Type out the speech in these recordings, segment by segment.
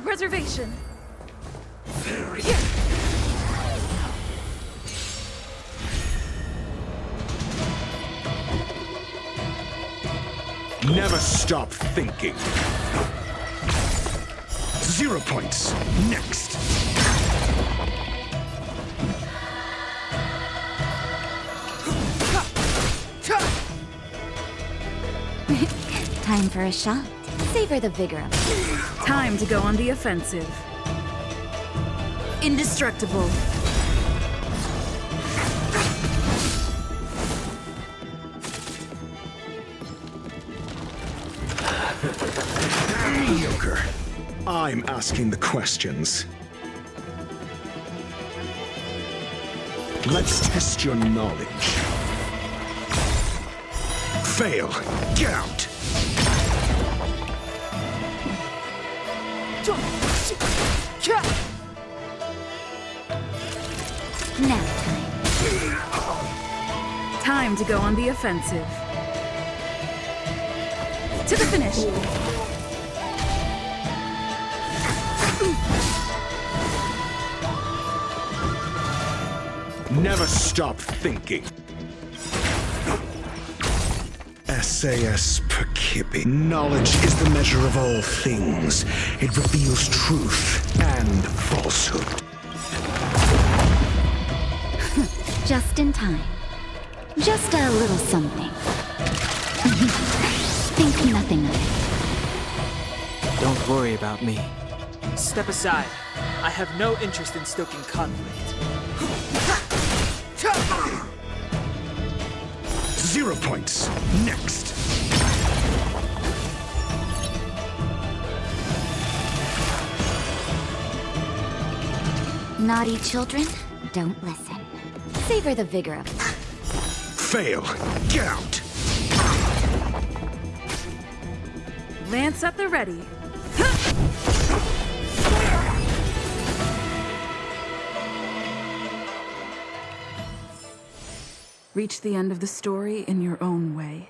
Self-preservation. Never stop thinking. 0 points. Next. Time for a shot. Savor the vigor of it. Time to go on the offensive. Indestructible. Mediocre. I'm asking the questions. Let's test your knowledge. Fail. Get out. Now time. Time to go on the offensive. To the finish. Never stop thinking. SAS Percipi. Knowledge is the measure of all things. It reveals truth and falsehood. Just in time. Just a little something. Think nothing of it. Don't worry about me. Step aside. I have no interest in stoking conflict. 0 points. Next. Naughty children, don't listen. Savor the vigor of it. Fail. Get out. Lance at the ready. Reach the end of the story in your own way.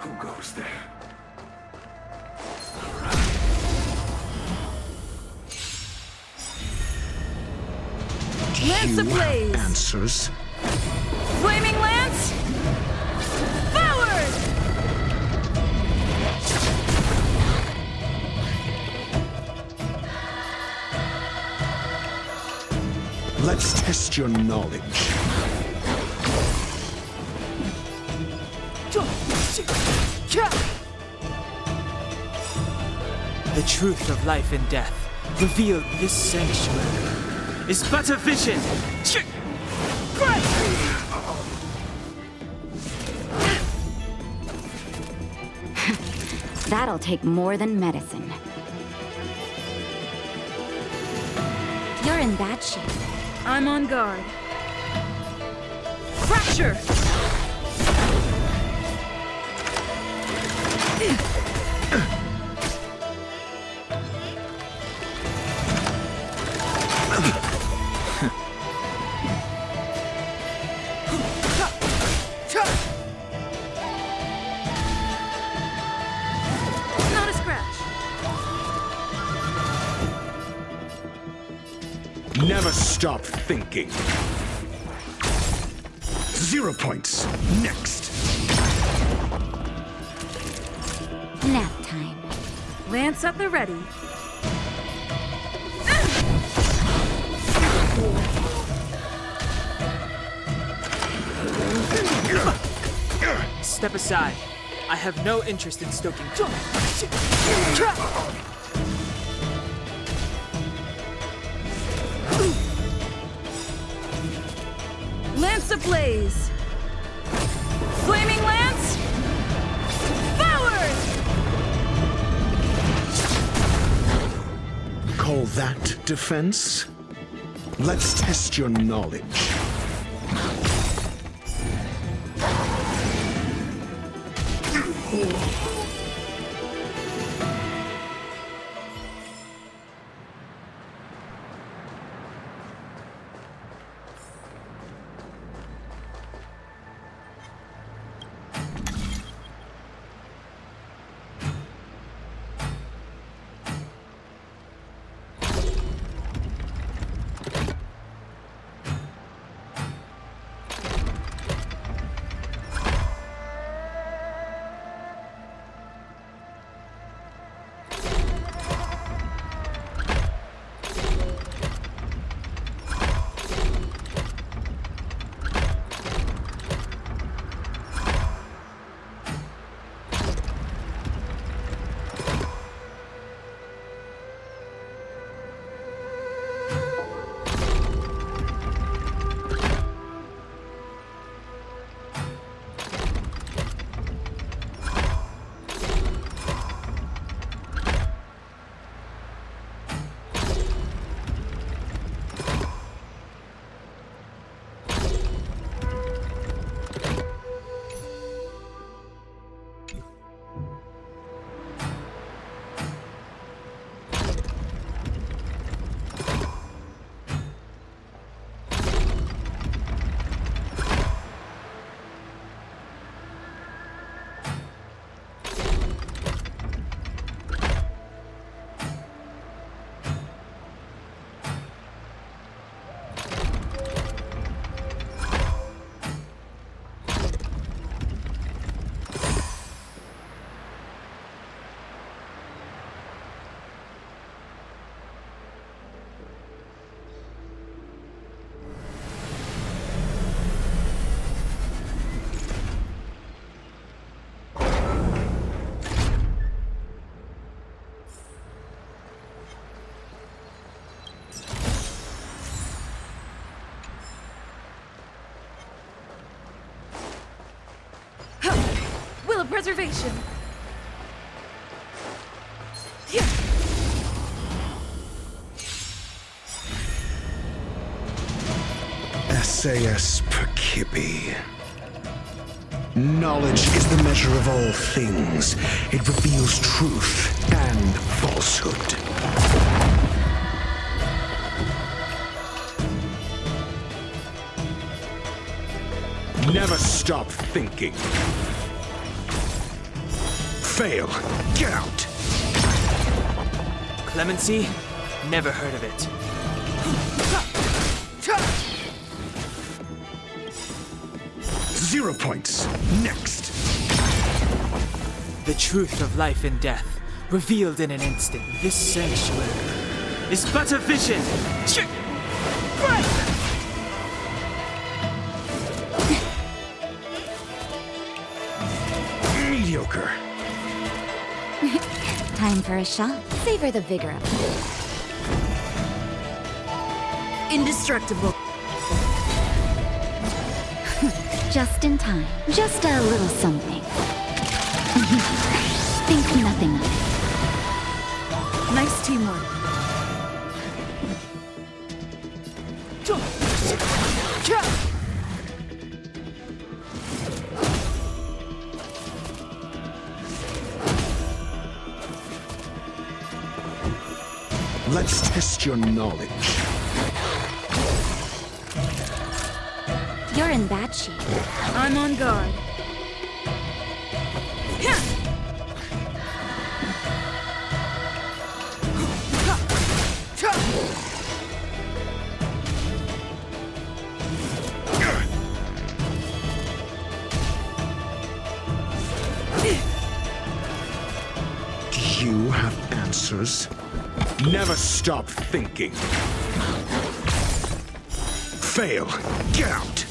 Who goes there? Lance ablaze! Answers. Flaming Lance! Forward! Let's test your knowledge. The truth of life and death, revealed in this sanctuary, is but a vision. That'll take more than medicine. You're in bad shape. I'm on guard. Fracture! Not a scratch. Never stop thinking. 0 points. Next. Nap time. Lance at the ready. Step aside. I have no interest in stoking. Lance ablaze! Flaming Lance! Forward! Call that defense? Let's test your knowledge. Preservation. SAS Percipi. Knowledge is the measure of all things. It reveals truth and falsehood. Never stop thinking. Fail. Get out. Clemency? Never heard of it. 0 points. Next. The truth of life and death, revealed in an instant. This sanctuary is but a vision. Mediocre. Time for a shot. Savor the vigor of it. Indestructible. Just in time. Just a little something. Think nothing of it. Nice teamwork. Let's test your knowledge. You're in bad shape. I'm on guard. Do you have answers? Never stop thinking. Fail. Get out.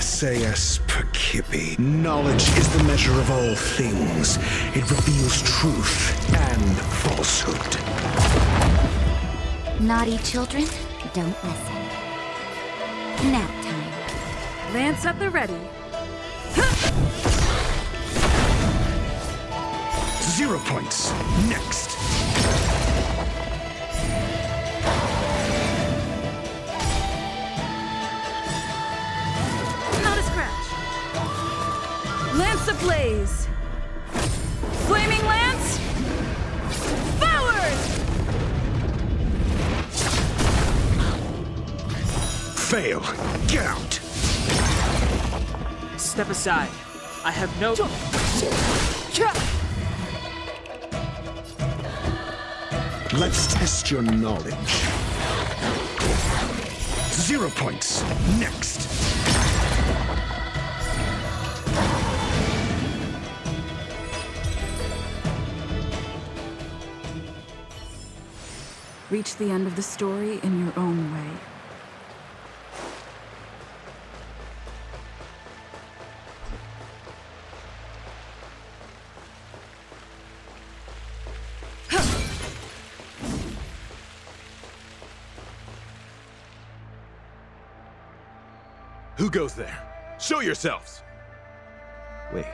SAS Percipi. Knowledge is the measure of all things. It reveals truth and falsehood. Naughty children, don't listen. Nap time. Lance at the ready. 0 points. Next. Not a scratch. blaze! Flaming lance! Forward! Fail. Get out. Step aside. I have no... Let's test your knowledge. 0 points. Next. Reach the end of the story in your own way. Who goes there? Show yourselves! Wait,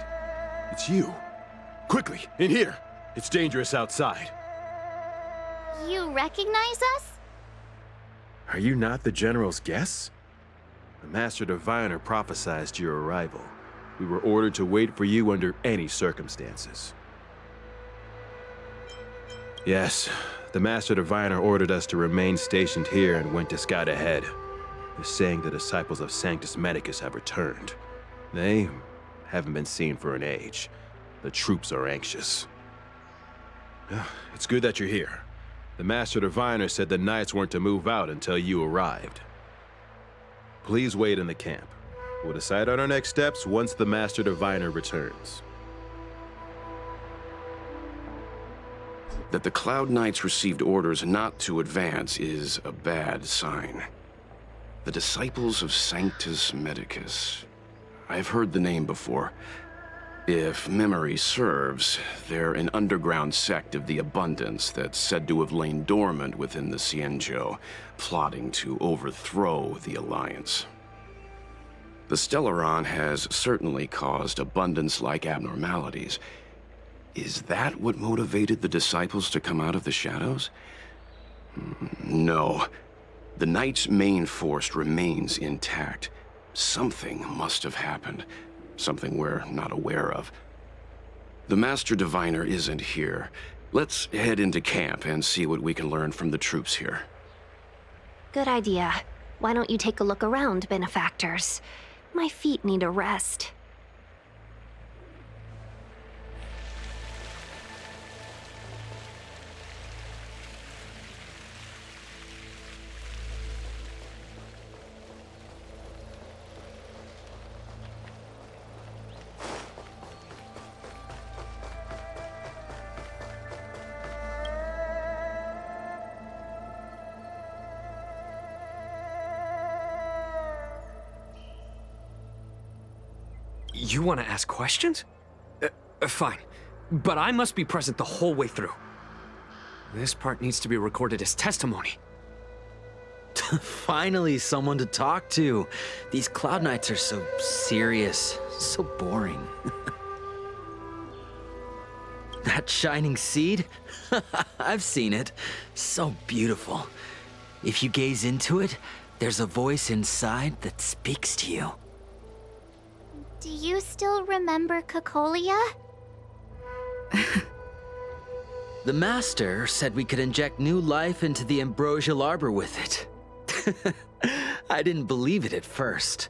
it's you. Quickly, in here. It's dangerous outside. You recognize us? Are you not the General's guests? The Master Diviner prophesized your arrival. We were ordered to wait for you under any circumstances. Yes, the Master Diviner ordered us to remain stationed here and went to scout ahead. They're saying the disciples of Sanctus Medicus have returned. They haven't been seen for an age. The troops are anxious. It's good that you're here. The Master Diviner said the Knights weren't to move out until you arrived. Please wait in the camp. We'll decide on our next steps once the Master Diviner returns. That the Cloud Knights received orders not to advance is a bad sign. The disciples of Sanctus Medicus. I've heard the name before. If memory serves, they're an underground sect of the Abundance that's said to have lain dormant within the Cienjo, plotting to overthrow the Alliance. The Stellaron has certainly caused Abundance-like abnormalities. Is that what motivated the disciples to come out of the shadows? No. The Knight's main force remains intact. Something must have happened. Something we're not aware of. The Master Diviner isn't here. Let's head into camp and see what we can learn from the troops here. Good idea. Why don't you take a look around, benefactors? My feet need a rest. You want to ask questions? Fine. But I must be present the whole way through. This part needs to be recorded as testimony. Finally, someone to talk to. These Cloud Knights are so serious, so boring. That shining seed? I've seen it. So beautiful. If you gaze into it, there's a voice inside that speaks to you. Do you still remember Cocolia? The Master said we could inject new life into the ambrosial arbor with it. I didn't believe it at first.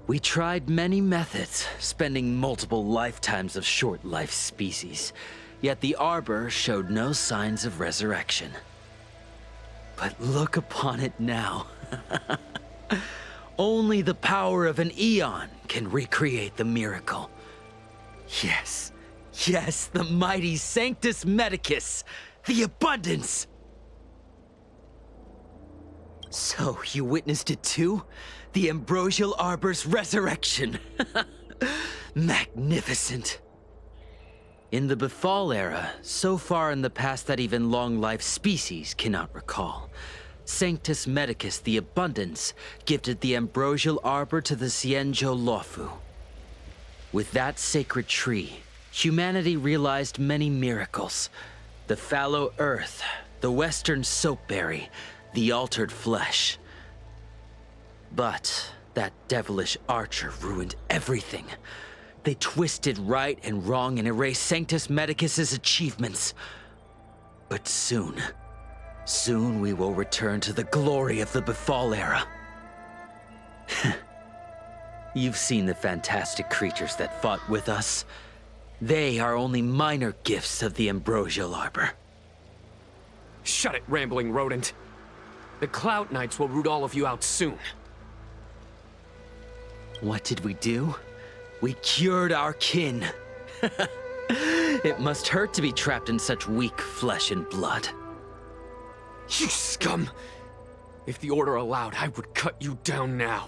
We tried many methods, spending multiple lifetimes of short-life species, yet the arbor showed no signs of resurrection. But look upon it now. Only the power of an eon can recreate the miracle. Yes, yes, the mighty Sanctus Medicus, the Abundance! So, you witnessed it too? The ambrosial arbor's resurrection! Magnificent! In the Befall era, so far in the past that even long-life species cannot recall, Sanctus Medicus, the Abundance, gifted the ambrosial arbor to the Cienjo Lofu. With that sacred tree, humanity realized many miracles. The fallow earth, the western soapberry, the altered flesh. But that devilish archer ruined everything. They twisted right and wrong and erased Sanctus Medicus's achievements. But soon we will return to the glory of the Befall era. You've seen the fantastic creatures that fought with us. They are only minor gifts of the Ambrosial Arbor. Shut it, rambling rodent. The Cloud Knights will root all of you out soon. What did we do? We cured our kin. It must hurt to be trapped in such weak flesh and blood. You scum! If the Order allowed, I would cut you down now.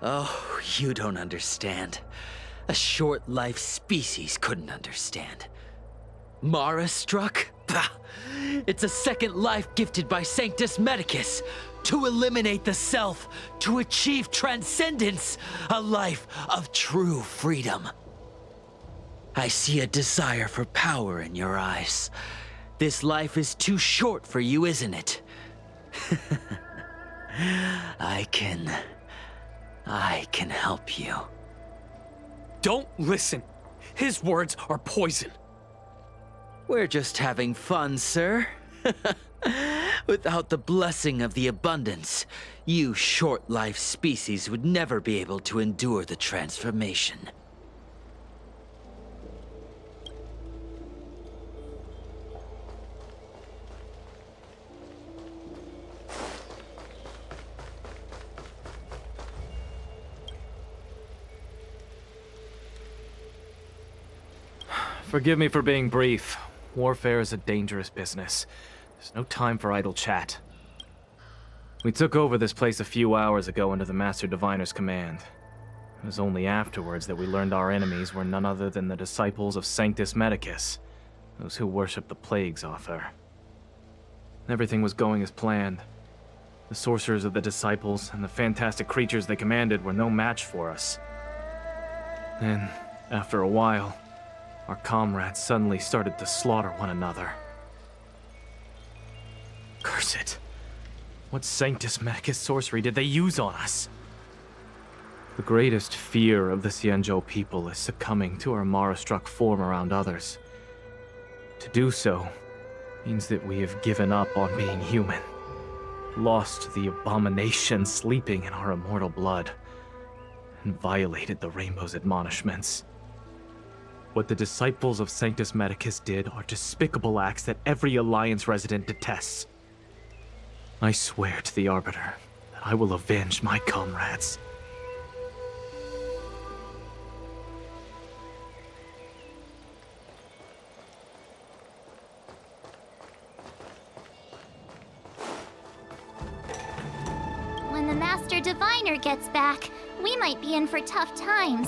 Oh, you don't understand. A short-life species couldn't understand. Mara struck? Bah! It's a second life gifted by Sanctus Medicus to eliminate the self, to achieve transcendence, a life of true freedom. I see a desire for power in your eyes. This life is too short for you, isn't it? I can help you. Don't listen. His words are poison. We're just having fun, sir. Without the blessing of the abundance, you short-life species would never be able to endure the transformation. Forgive me for being brief. Warfare is a dangerous business. There's no time for idle chat. We took over this place a few hours ago under the Master Diviner's command. It was only afterwards that we learned our enemies were none other than the disciples of Sanctus Medicus, those who worship the plague's author. Everything was going as planned. The sorcerers of the disciples and the fantastic creatures they commanded were no match for us. Then, after a while, our comrades suddenly started to slaughter one another. Curse it. What Sanctus Medicus sorcery did they use on us? The greatest fear of the Xianzhou people is succumbing to our Mara-struck form around others. To do so means that we have given up on being human, lost the abomination sleeping in our immortal blood, and violated the Rainbow's admonishments. What the disciples of Sanctus Medicus did are despicable acts that every Alliance resident detests. I swear to the Arbiter that I will avenge my comrades. When the Master Diviner gets back, we might be in for tough times.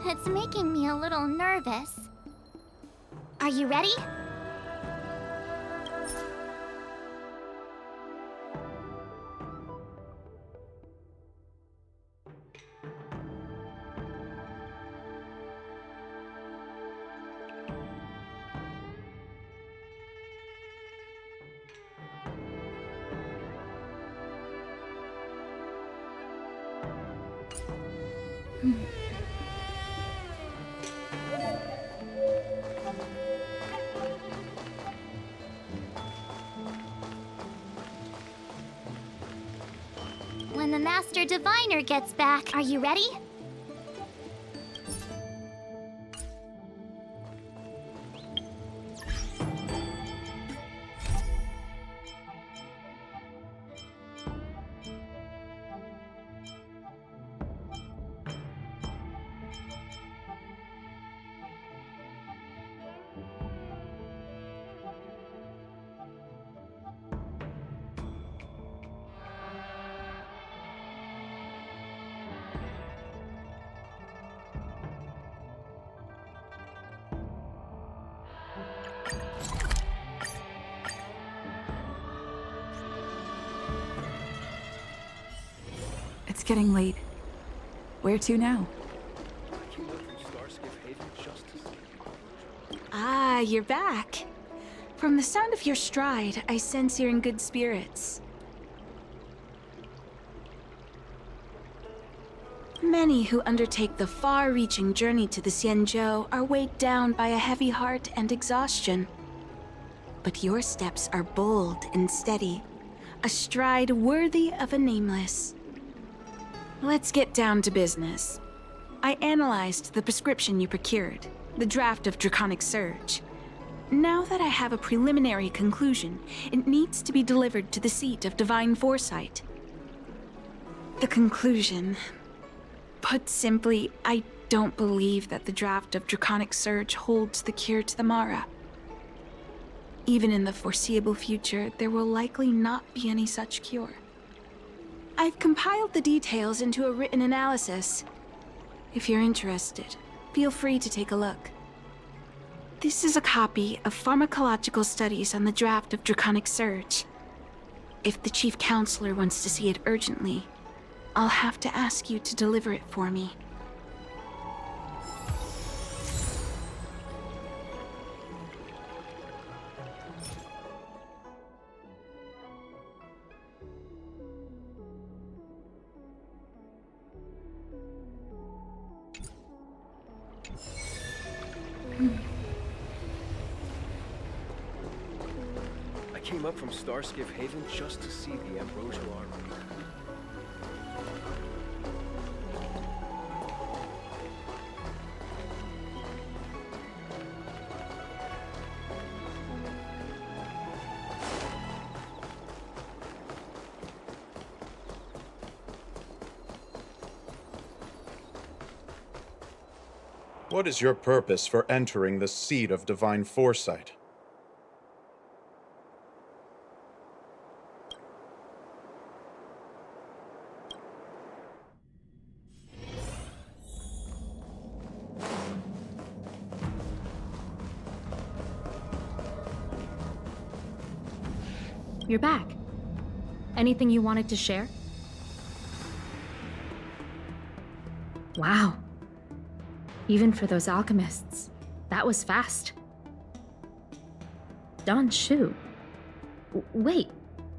It's making me a little nervous. Are you ready? When the Master Diviner gets back, are you ready? It's getting late. Where to now? Ah, you're back. From the sound of your stride, I sense you're in good spirits. Many who undertake the far-reaching journey to the Xianzhou are weighed down by a heavy heart and exhaustion. But your steps are bold and steady, a stride worthy of a nameless. Let's get down to business. I analyzed the prescription you procured, the draft of Draconic Surge. Now that I have a preliminary conclusion, it needs to be delivered to the seat of Divine Foresight. The conclusion. Put simply, I don't believe that the draft of Draconic Surge holds the cure to the Mara. Even in the foreseeable future, there will likely not be any such cure. I've compiled the details into a written analysis. If you're interested, feel free to take a look. This is a copy of pharmacological studies on the draft of Draconic Surge. If the Chief Counselor wants to see it urgently, I'll have to ask you to deliver it for me. I came up from Starskiff Haven just to see the Ambrosial Armory. What is your purpose for entering the seat of Divine Foresight? You're back. Anything you wanted to share? Wow. Even for those alchemists, that was fast. Don Shu. Wait,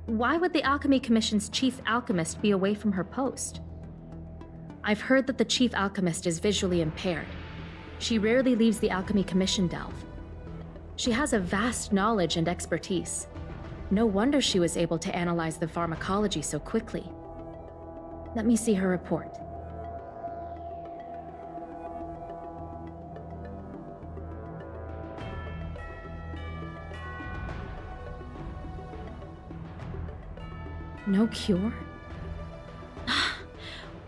why would the Alchemy Commission's chief alchemist be away from her post? I've heard that the chief alchemist is visually impaired. She rarely leaves the Alchemy Commission delve. She has a vast knowledge and expertise. No wonder she was able to analyze the pharmacology so quickly. Let me see her report. No cure?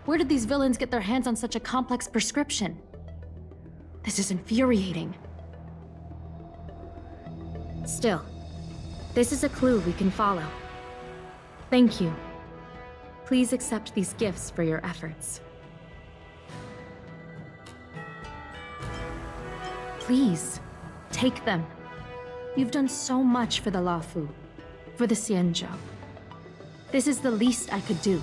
Where did these villains get their hands on such a complex prescription? This is infuriating. Still, this is a clue we can follow. Thank you. Please accept these gifts for your efforts. Please, take them. You've done so much for the Lafu, for the Xianzhou. This is the least I could do.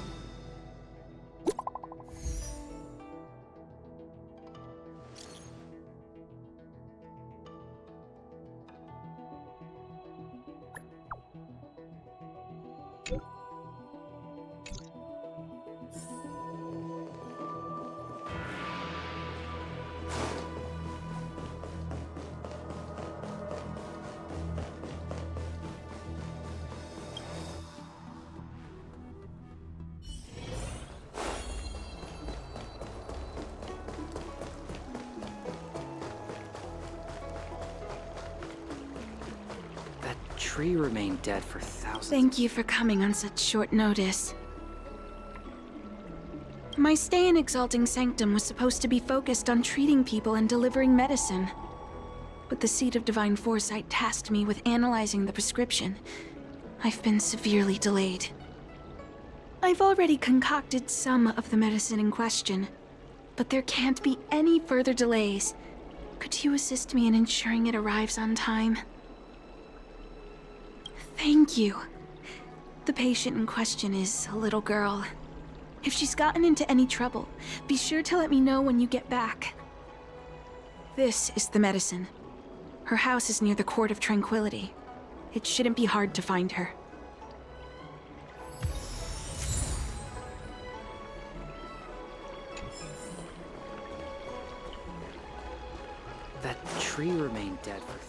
Tree remained dead for thousands. Thank you for coming on such short notice. My stay in Exalting Sanctum was supposed to be focused on treating people and delivering medicine. But the Seat of Divine Foresight tasked me with analyzing the prescription. I've been severely delayed. I've already concocted some of the medicine in question, but there can't be any further delays. Could you assist me in ensuring it arrives on time? Thank you. The patient in question is a little girl. If she's gotten into any trouble, be sure to let me know when you get back. This is the medicine. Her house is near the Court of Tranquility. It shouldn't be hard to find her. tree remained dead for thousands.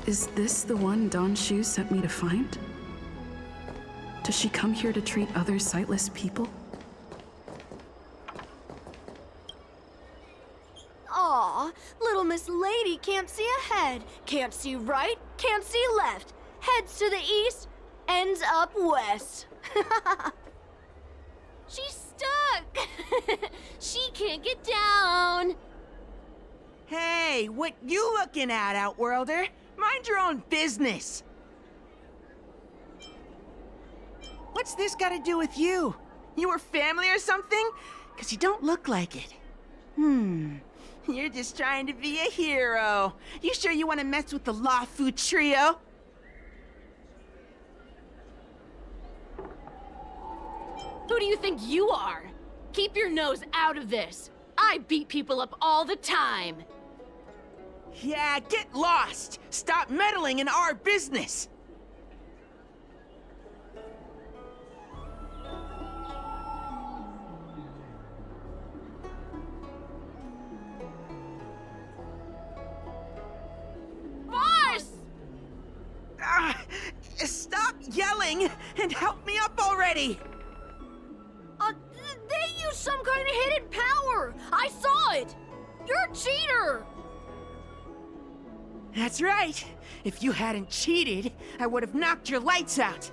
Is this the one Don Shu sent me to find? Does she come here to treat other sightless people? Aw, little Miss Lady can't see ahead, can't see right, can't see left. Heads to the east, ends up west. She's stuck! She can't get down! Hey, what you looking at, Outworlder? Mind your own business! What's this got to do with you? You were family or something? 'Cause you don't look like it. You're just trying to be a hero. You sure you want to mess with the Lafu trio? Who do you think you are? Keep your nose out of this. I beat people up all the time. Yeah, get lost! Stop meddling in our business! Boss! Stop yelling and help me up already! They used some kind of hidden power! I saw it! You're a cheater! That's right. If you hadn't cheated, I would have knocked your lights out.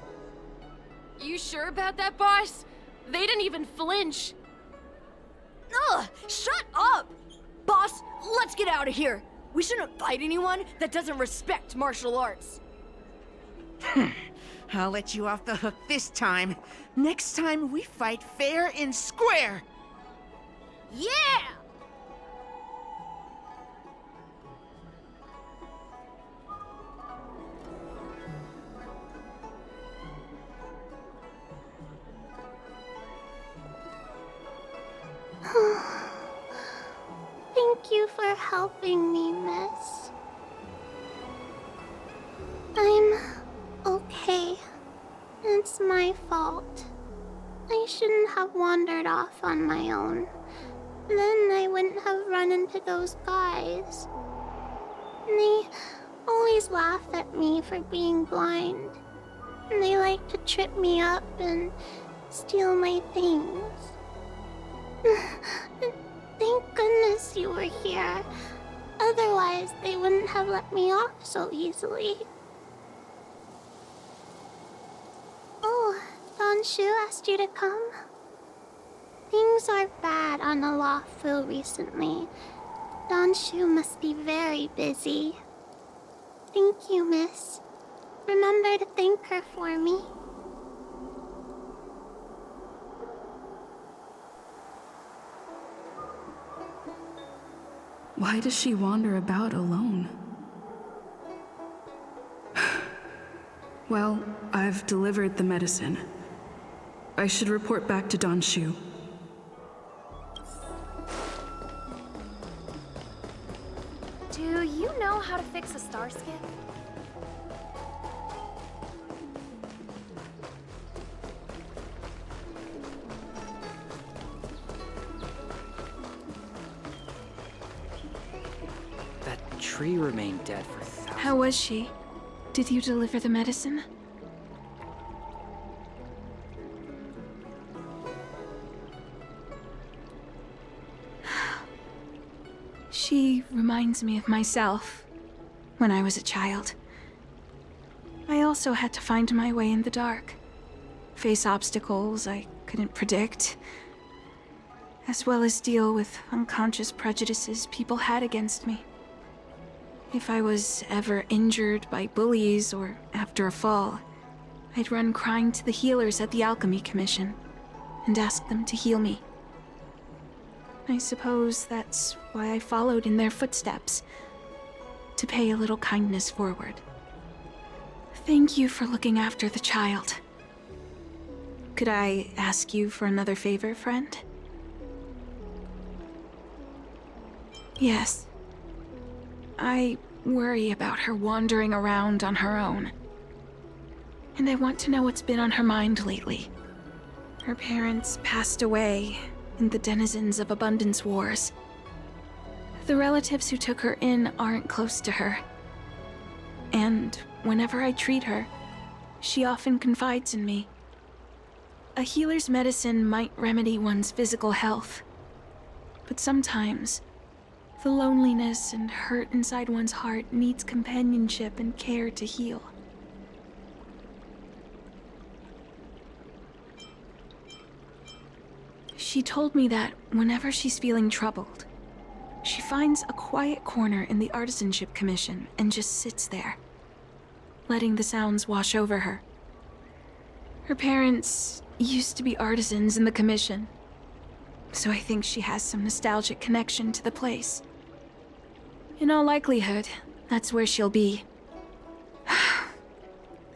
You sure about that, boss? They didn't even flinch. Ugh! Shut up! Boss, let's get out of here. We shouldn't fight anyone that doesn't respect martial arts. I'll let you off the hook this time. Next time, we fight fair and square. Yeah! Thank you for helping me, miss. I'm okay. It's my fault. I shouldn't have wandered off on my own. Then I wouldn't have run into those guys. They always laugh at me for being blind. They like to trip me up and steal my things. Thank goodness you were here. Otherwise, they wouldn't have let me off so easily. Oh, Don Shu asked you to come? Things are bad on Alafu recently. Don Shu must be very busy. Thank you, miss. Remember to thank her for me. Why does she wander about alone? Well, I've delivered the medicine. I should report back to Don Shu. Do you know how to fix a star skiff? Tree remained dead for thousands. How was she? Did you deliver the medicine? She reminds me of myself when I was a child. I also had to find my way in the dark, face obstacles I couldn't predict, as well as deal with unconscious prejudices people had against me. If I was ever injured by bullies or after a fall, I'd run crying to the healers at the Alchemy Commission and ask them to heal me. I suppose that's why I followed in their footsteps, to pay a little kindness forward. Thank you for looking after the child. Could I ask you for another favor, friend? Yes. I worry about her wandering around on her own. And I want to know what's been on her mind lately. Her parents passed away in the denizens of Abundance Wars. The relatives who took her in aren't close to her. And whenever I treat her, she often confides in me. A healer's medicine might remedy one's physical health, but sometimes the loneliness and hurt inside one's heart needs companionship and care to heal. She told me that whenever she's feeling troubled, she finds a quiet corner in the Artisanship Commission and just sits there, letting the sounds wash over her. Her parents used to be artisans in the Commission, so I think she has some nostalgic connection to the place. In all likelihood, that's where she'll be.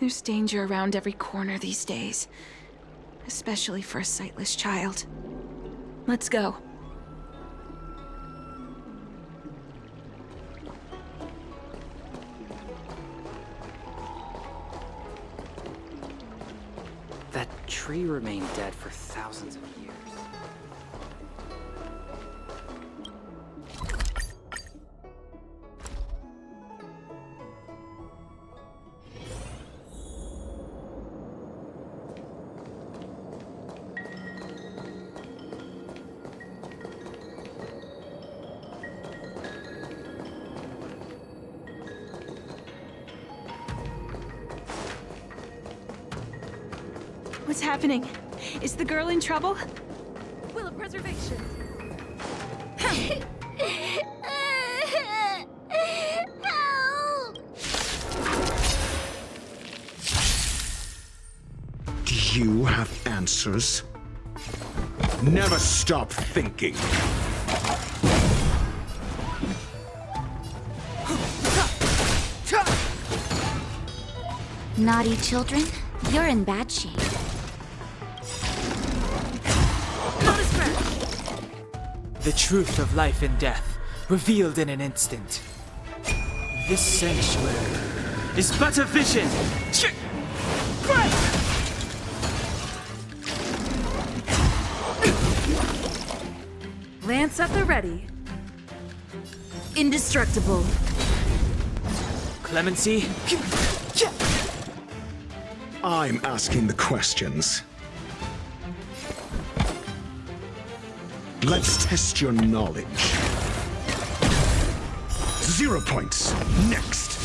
There's danger around every corner these days, especially for a sightless child. Let's go. That tree remained dead for thousands of years. What's happening? Is the girl in trouble? Will of preservation. Help! Do you have answers? Never stop thinking. Naughty children, you're in bad shape. The truth of life and death, revealed in an instant. This sanctuary is but a vision. Lance at the ready. Indestructible. Clemency? I'm asking the questions. Let's test your knowledge. 0 points. Next.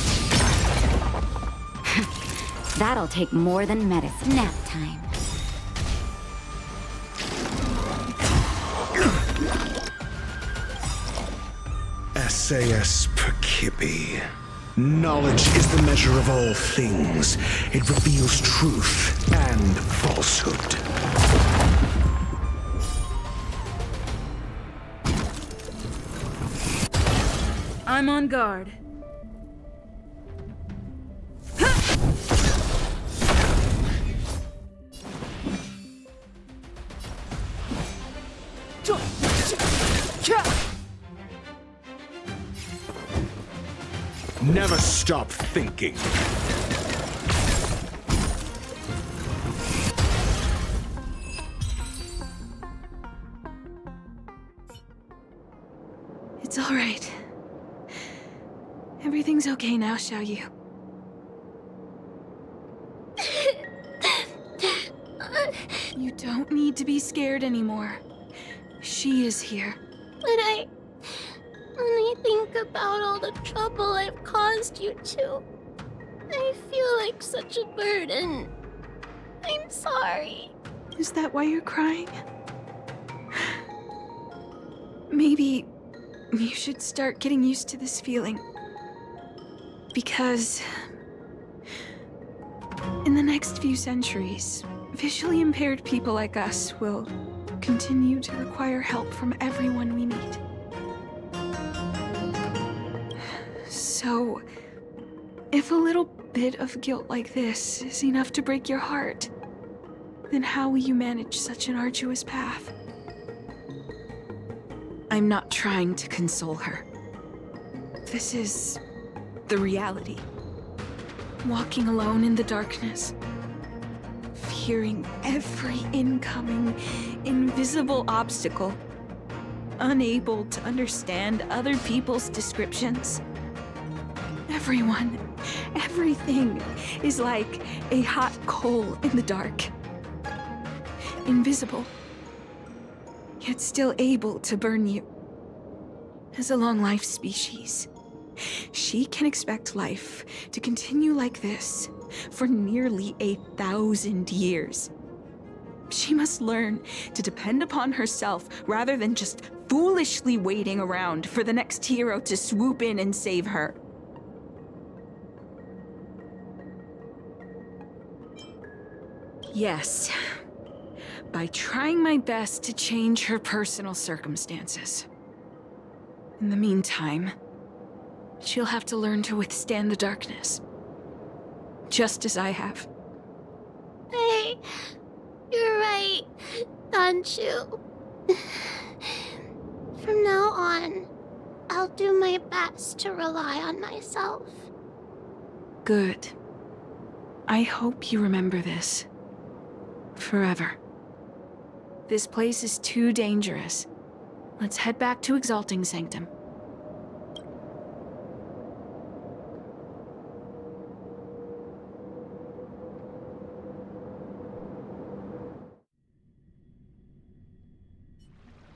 That'll take more than medicine. Nap time. SAS Perkibi. Knowledge is the measure of all things. It reveals truth and falsehood. I'm on guard. Never stop thinking. It's all right. Everything's okay now, Xiaoyu. You don't need to be scared anymore. She is here. But when I think about all the trouble I've caused you two, I feel like such a burden. I'm sorry. Is that why you're crying? Maybe you should start getting used to this feeling. Because in the next few centuries, visually impaired people like us will continue to require help from everyone we meet. So, if a little bit of guilt like this is enough to break your heart, then how will you manage such an arduous path? I'm not trying to console her. This is the reality. Walking alone in the darkness, fearing every incoming, invisible obstacle, unable to understand other people's descriptions. Everyone, everything is like a hot coal in the dark. Invisible, yet still able to burn you. As a long-life species, she can expect life to continue like this for nearly 1,000 years. She must learn to depend upon herself rather than just foolishly waiting around for the next hero to swoop in and save her. Yes, by trying my best to change her personal circumstances. In the meantime, she'll have to learn to withstand the darkness. Just as I have. Hey, you're right, Danshu. From now on, I'll do my best to rely on myself. Good. I hope you remember this. Forever. This place is too dangerous. Let's head back to Exalting Sanctum.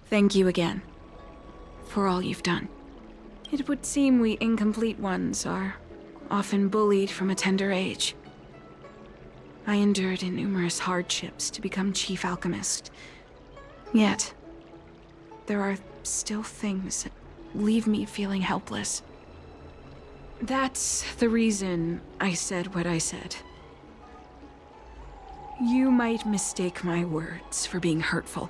Thank you again, for all you've done. It would seem we incomplete ones are often bullied from a tender age. I endured numerous hardships to become Chief Alchemist. Yet, there are still things that leave me feeling helpless. That's the reason I said what I said. You might mistake my words for being hurtful.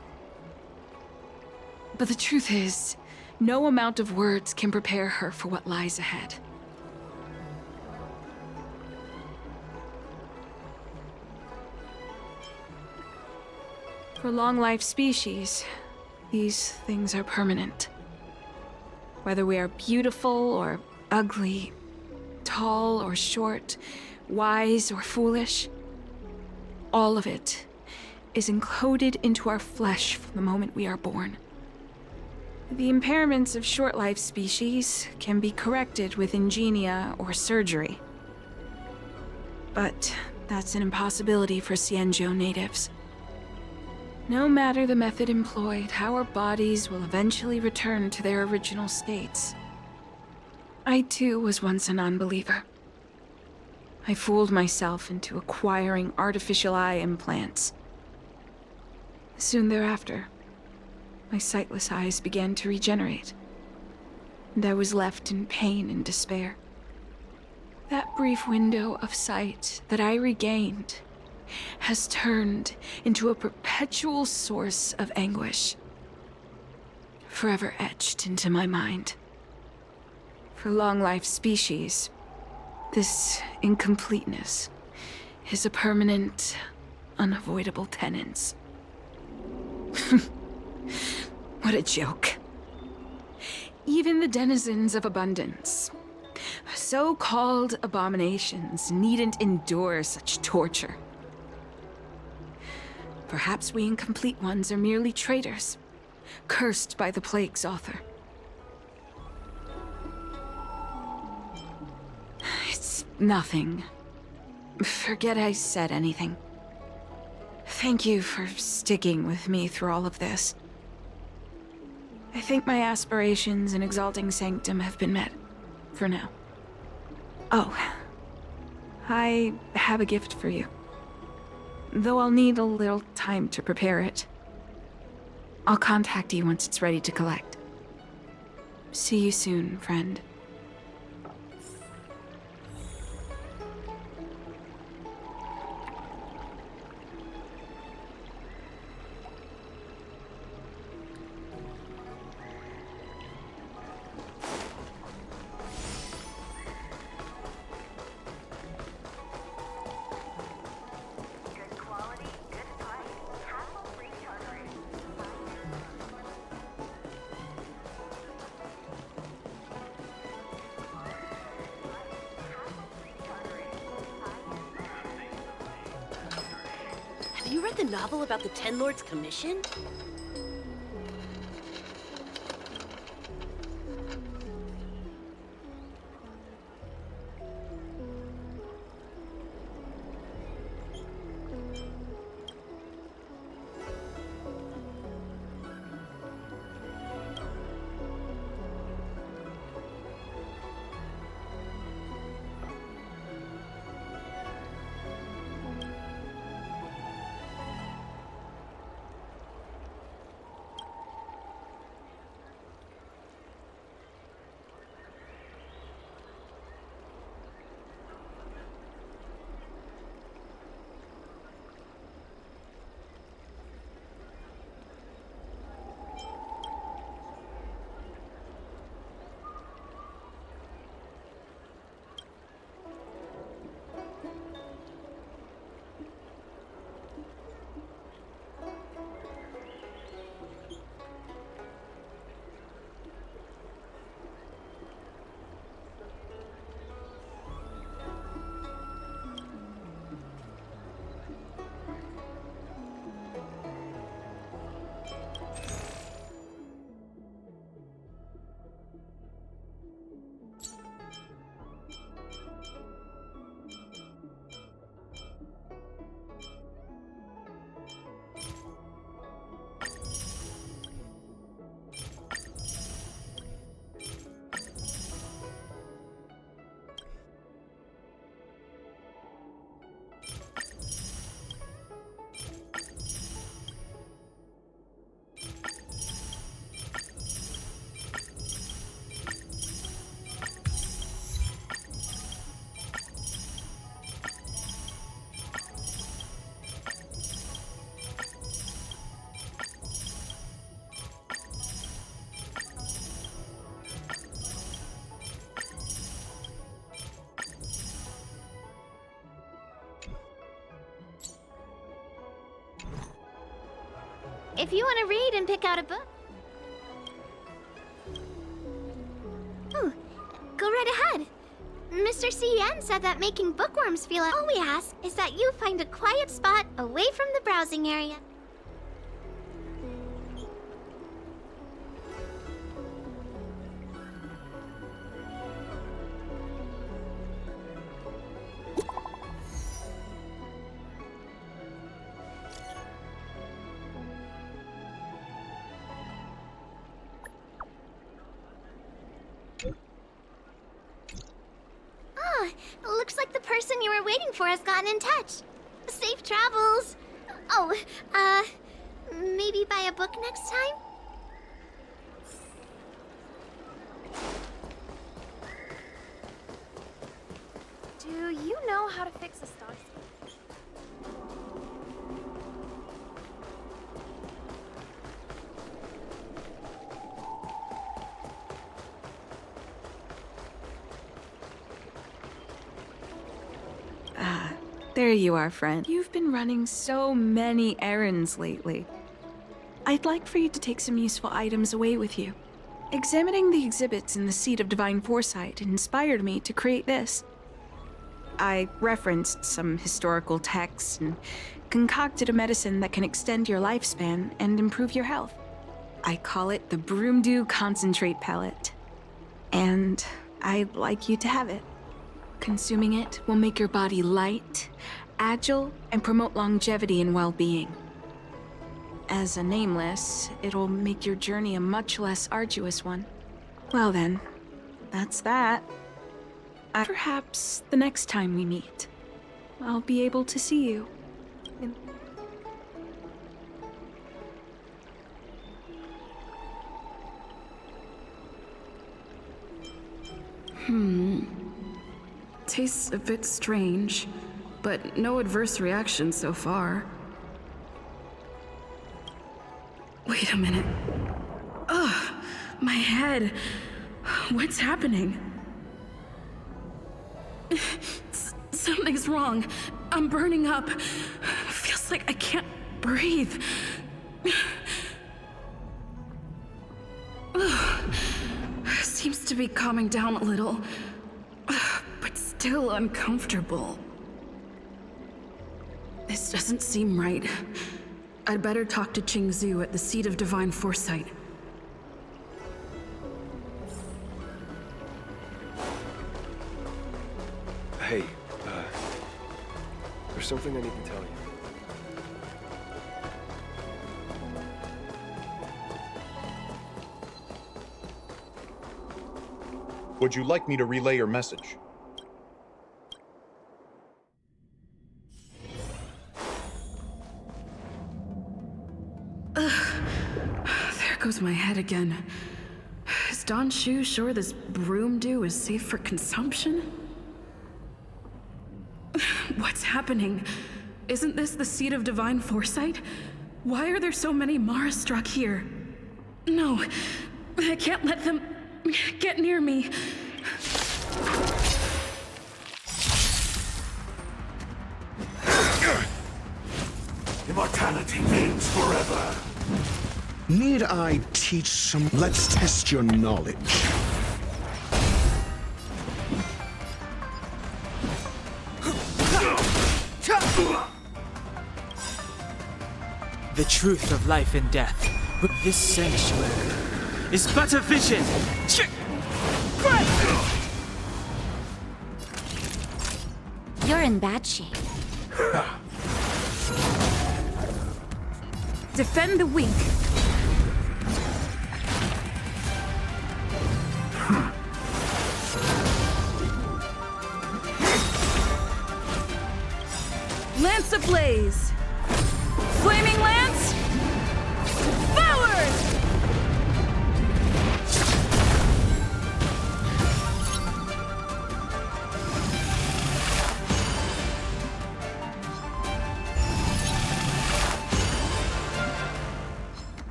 But the truth is, no amount of words can prepare her for what lies ahead. For long-life species, these things are permanent. Whether we are beautiful or ugly, tall or short, wise or foolish, all of it is encoded into our flesh from the moment we are born. The impairments of short-life species can be corrected with ingenia or surgery. But that's an impossibility for Xianzhou natives. No matter the method employed, our bodies will eventually return to their original states. I too was once a non-believer. I fooled myself into acquiring artificial eye implants. Soon thereafter, my sightless eyes began to regenerate, and I was left in pain and despair. That brief window of sight that I regained has turned into a perpetual source of anguish, forever etched into my mind. For long-life species, this incompleteness is a permanent, unavoidable tenance. What a joke. Even the denizens of abundance, so-called abominations, needn't endure such torture. Perhaps we incomplete ones are merely traitors, cursed by the plague's author. It's nothing. Forget I said anything. Thank you for sticking with me through all of this. I think my aspirations in Exalting Sanctum have been met, for now. Oh, I have a gift for you. Though I'll need a little time to prepare it. I'll contact you once it's ready to collect. See you soon, friend. the novel about the Ten Lords Commission? If you want to read and pick out a book... Oh, go right ahead. Mr. CN said that making bookworms feel... All we ask is that you find a quiet spot away from the browsing area. Looks like the person you were waiting for has gotten in touch. Safe travels. Oh, maybe buy a book next time? Do you know how to fix a star? There you are, friend. You've been running so many errands lately. I'd like for you to take some useful items away with you. Examining the exhibits in the Seat of Divine Foresight inspired me to create this. I referenced some historical texts and concocted a medicine that can extend your lifespan and improve your health. I call it the Broomdew Concentrate Pellet. And I'd like you to have it. Consuming it will make your body light, agile, and promote longevity and well-being. As a nameless, it'll make your journey a much less arduous one. Well then, that's that. Perhaps the next time we meet, I'll be able to see you. Tastes a bit strange, but no adverse reaction so far. Wait a minute. Ugh, my head. What's happening? Something's wrong. I'm burning up. Feels like I can't breathe. Seems to be calming down a little, but still uncomfortable. This doesn't seem right. I'd better talk to Qingzhu at the seat of divine foresight. Hey, there's something I need to tell you. Would you like me to relay your message? There goes my head again. Is Don Shu sure this broom dew is safe for consumption? What's happening? Isn't this the seat of divine foresight? Why are there so many Mara struck here? No, I can't let them get near me. Immortality means forever. Need I teach some? Let's test your knowledge. The truth of life and death. This sanctuary is but a vision. You're in bad shape. Defend the weak. Lance ablaze! Flaming lance! Forward!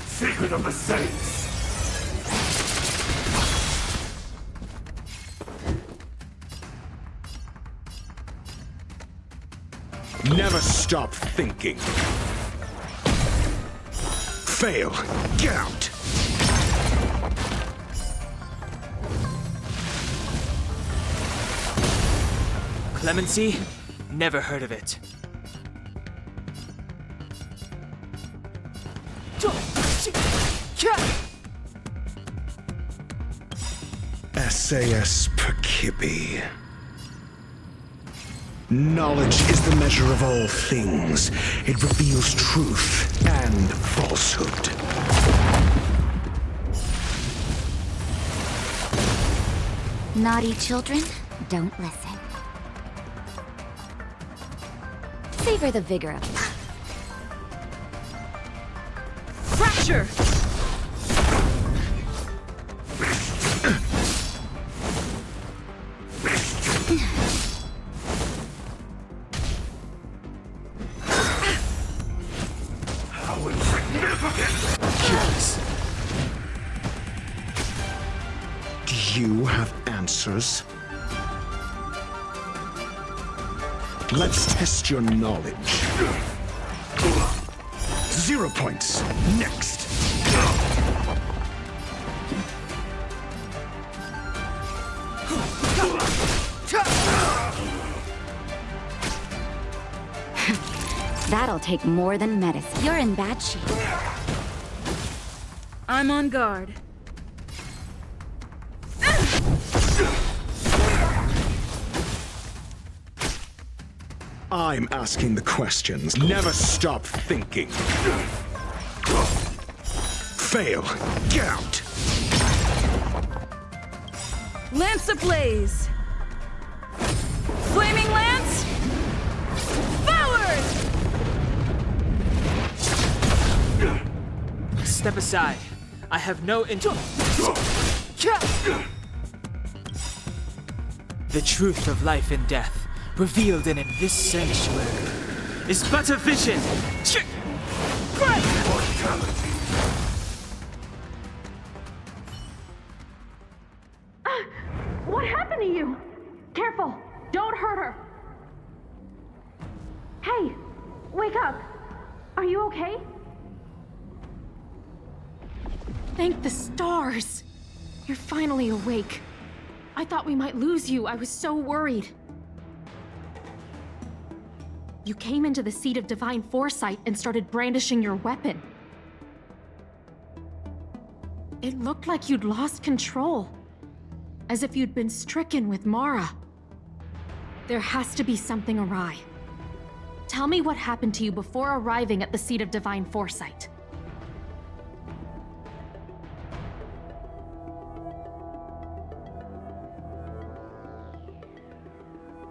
Secret of the Saints. Never stop thinking. Fail. Get out. Clemency? Never heard of it. SAS Perkibi. Knowledge is the measure of all things. It reveals truth and falsehood. Naughty children, don't listen. Savor the vigor of it. Fracture! Do you have answers? Let's test your knowledge. 0 points. Next. That'll take more than medicine. You're in bad shape. I'm on guard. I'm asking the questions. Never stop thinking. Fail. Get out. Lance ablaze! Flaming lance! Forward! Step aside. I have no The truth of life and death, revealed in this sanctuary, is but a vision. What happened to you? Careful! Don't hurt her! Hey! Wake up! Are you okay? Thank the stars! You're finally awake. I thought we might lose you. I was so worried. You came into the seat of divine foresight and started brandishing your weapon. It looked like you'd lost control, as if you'd been stricken with Mara. There has to be something awry. Tell me what happened to you before arriving at the seat of divine foresight.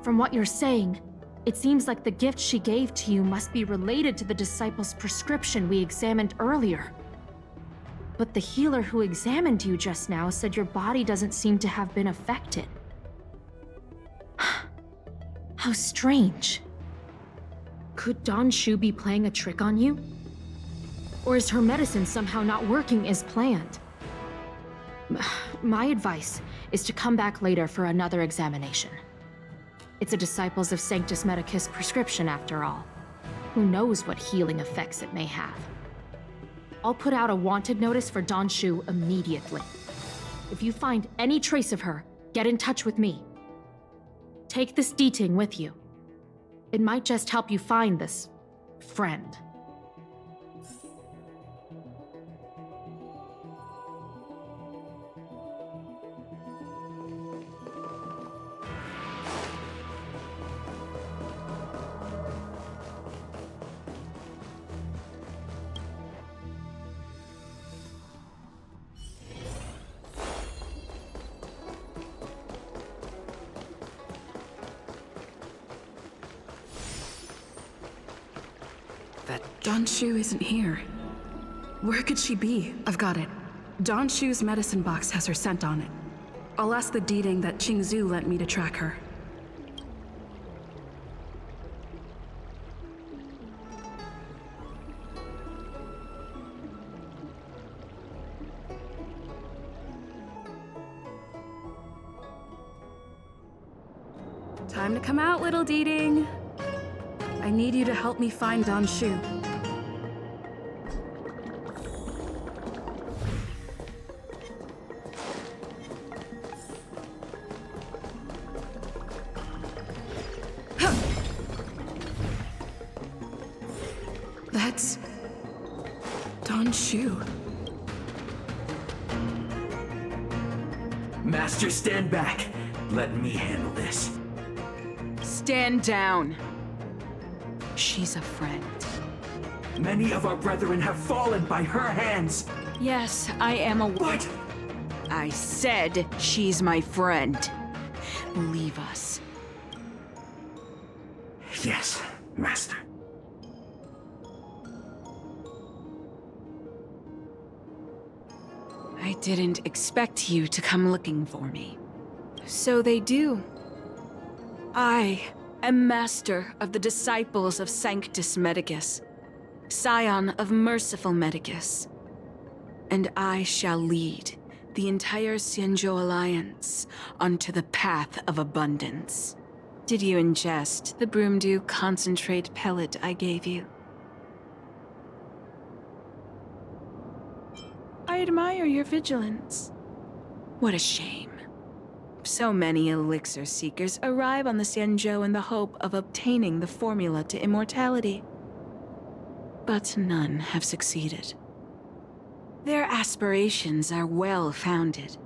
From what you're saying, it seems like the gift she gave to you must be related to the disciple's prescription we examined earlier. But the healer who examined you just now said your body doesn't seem to have been affected. How strange. Could Don Shu be playing a trick on you? Or is her medicine somehow not working as planned? My advice is to come back later for another examination. It's a Disciples of Sanctus Medicus prescription, after all. Who knows what healing effects it may have? I'll put out a wanted notice for Don Shu immediately. If you find any trace of her, get in touch with me. Take this D-Ting with you. It might just help you find this friend. Don Shu isn't here. Where could she be? I've got it. Don Shu's medicine box has her scent on it. I'll ask the D-Ting that Qingzu lent me to track her. Time to come out, little D-Ting. I need you to help me find Don Shu. That's Don Shu. Master, stand back. Let me handle this. Stand down. She's a friend. Many of our brethren have fallen by her hands. Yes, I am a— What? I said she's my friend. Leave us. Yes, Master. I didn't expect you to come looking for me. So they do. I am master of the Disciples of Sanctus Medicus, scion of Merciful Medicus, and I shall lead the entire Xianzhou Alliance onto the path of abundance. Did you ingest the Broomdew concentrate pellet I gave you? I admire your vigilance. What a shame. So many elixir seekers arrive on the Xianzhou in the hope of obtaining the formula to immortality. But none have succeeded. Their aspirations are well-founded.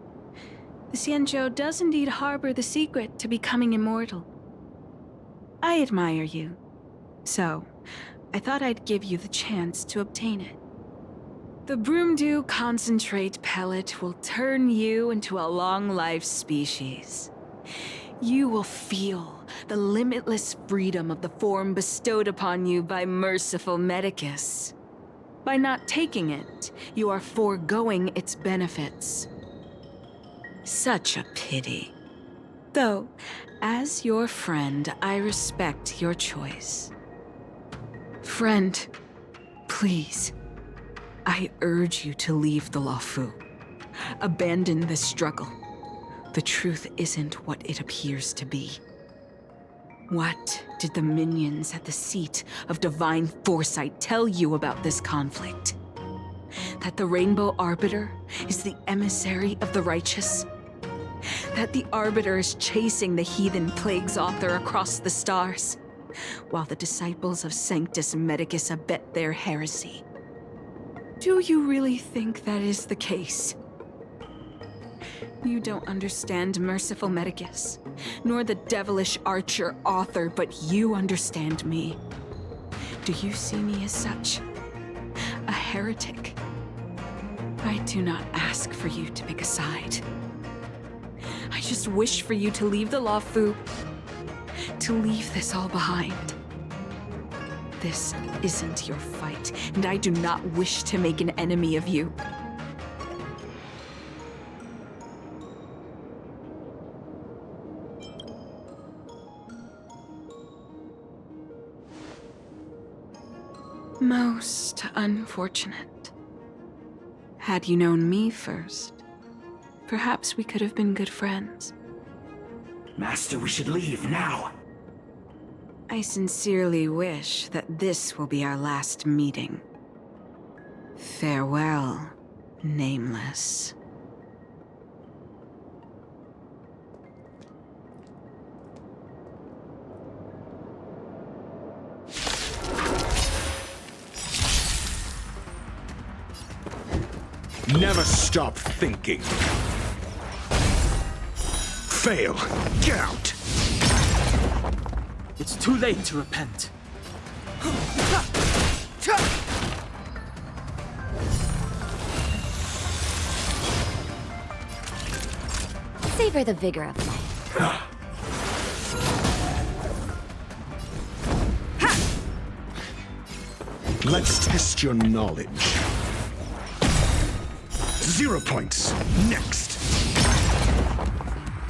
The Xianzhou does indeed harbor the secret to becoming immortal. I admire you, so I thought I'd give you the chance to obtain it. The Broomdew concentrate pellet will turn you into a long-life species. You will feel the limitless freedom of the form bestowed upon you by Merciful Medicus. By not taking it, you are foregoing its benefits. Such a pity. Though, as your friend, I respect your choice. Friend, please, I urge you to leave the Luofu. Abandon this struggle. The truth isn't what it appears to be. What did the minions at the seat of divine foresight tell you about this conflict? That the Rainbow Arbiter is the emissary of the righteous? That the Arbiter is chasing the heathen plague's author across the stars? while the disciples of Sanctus Medicus abet their heresy. Do you really think that is the case? You don't understand Merciful Medicus, nor the devilish archer author, but you understand me. Do you see me as such? A heretic? I do not ask for you to pick a side. I just wish for you to leave the law, Fu. To leave this all behind. This isn't your fight, and I do not wish to make an enemy of you. Most unfortunate. Had you known me first, perhaps we could have been good friends. Master, we should leave now. I sincerely wish that this will be our last meeting. Farewell, Nameless. Never stop thinking. Fail. Get out. It's too late to repent. Savor the vigor of life. Let's test your knowledge. 0 points. Next.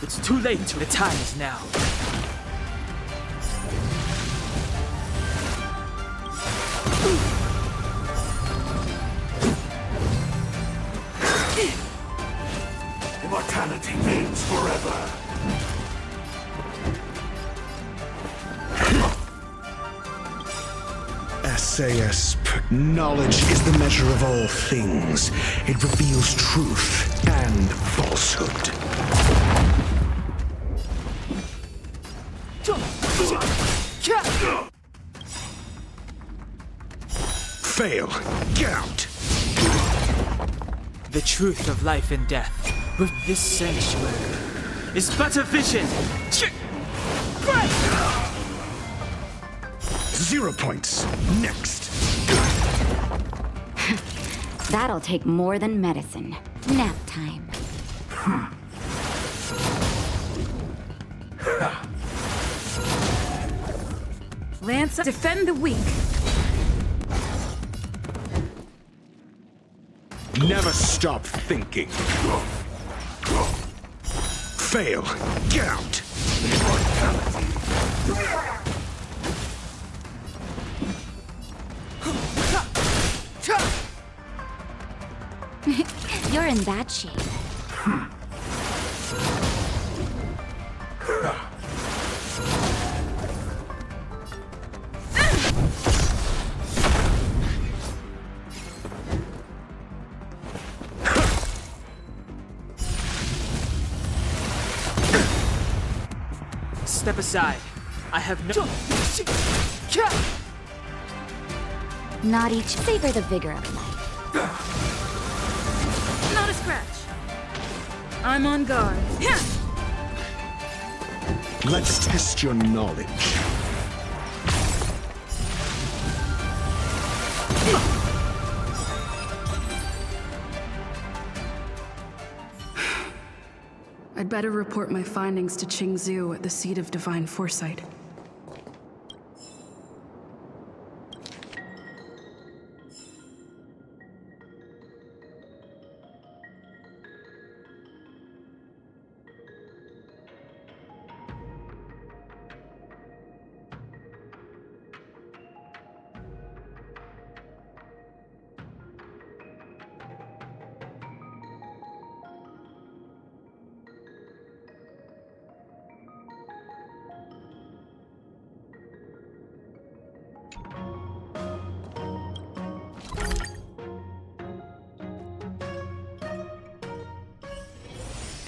It's too late to. The time is now. Immortality means forever. SAS. Knowledge is the measure of all things. It reveals truth and falsehood. Fail. Get out. The truth of life and death. But this sanctuary is but a vision. 0 points. Next. That'll take more than medicine. Nap time. Lance, defend the weak. Never stop thinking. Fail. Get out. You're in bad shape. Step aside. I have no. Not each. Savor the vigor of life. Not a scratch. I'm on guard. Let's test your knowledge. I'd better report my findings to Qingzhou at the seat of divine foresight.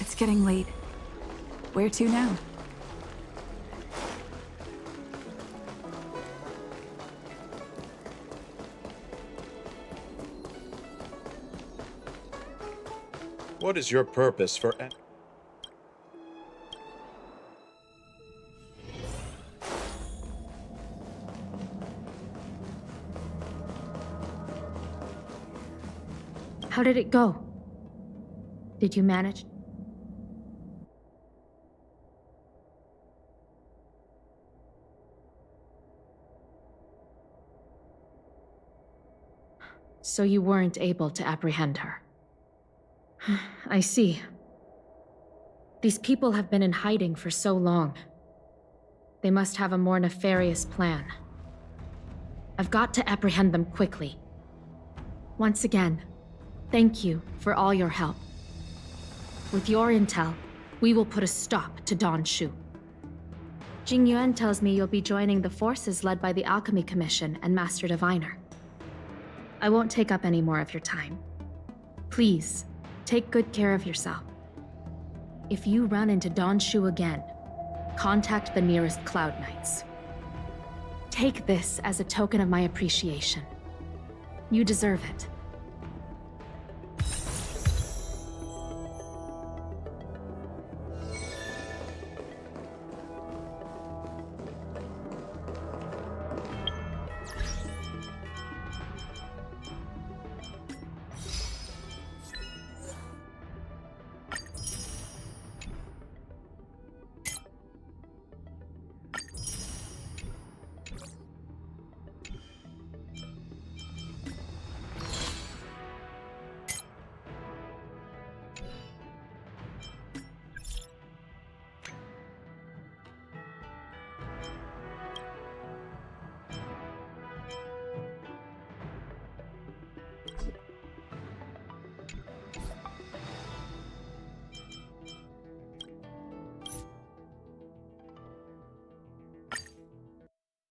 It's getting late. Where to now? What is your purpose for How did it go? Did you manage? So you weren't able to apprehend her. I see. These people have been in hiding for so long. They must have a more nefarious plan. I've got to apprehend them quickly. Once again, thank you for all your help. With your intel, we will put a stop to Don Shu. Jing Yuan tells me you'll be joining the forces led by the Alchemy Commission and Master Diviner. I won't take up any more of your time. Please, take good care of yourself. If you run into Don Shu again, contact the nearest Cloud Knights. Take this as a token of my appreciation. You deserve it.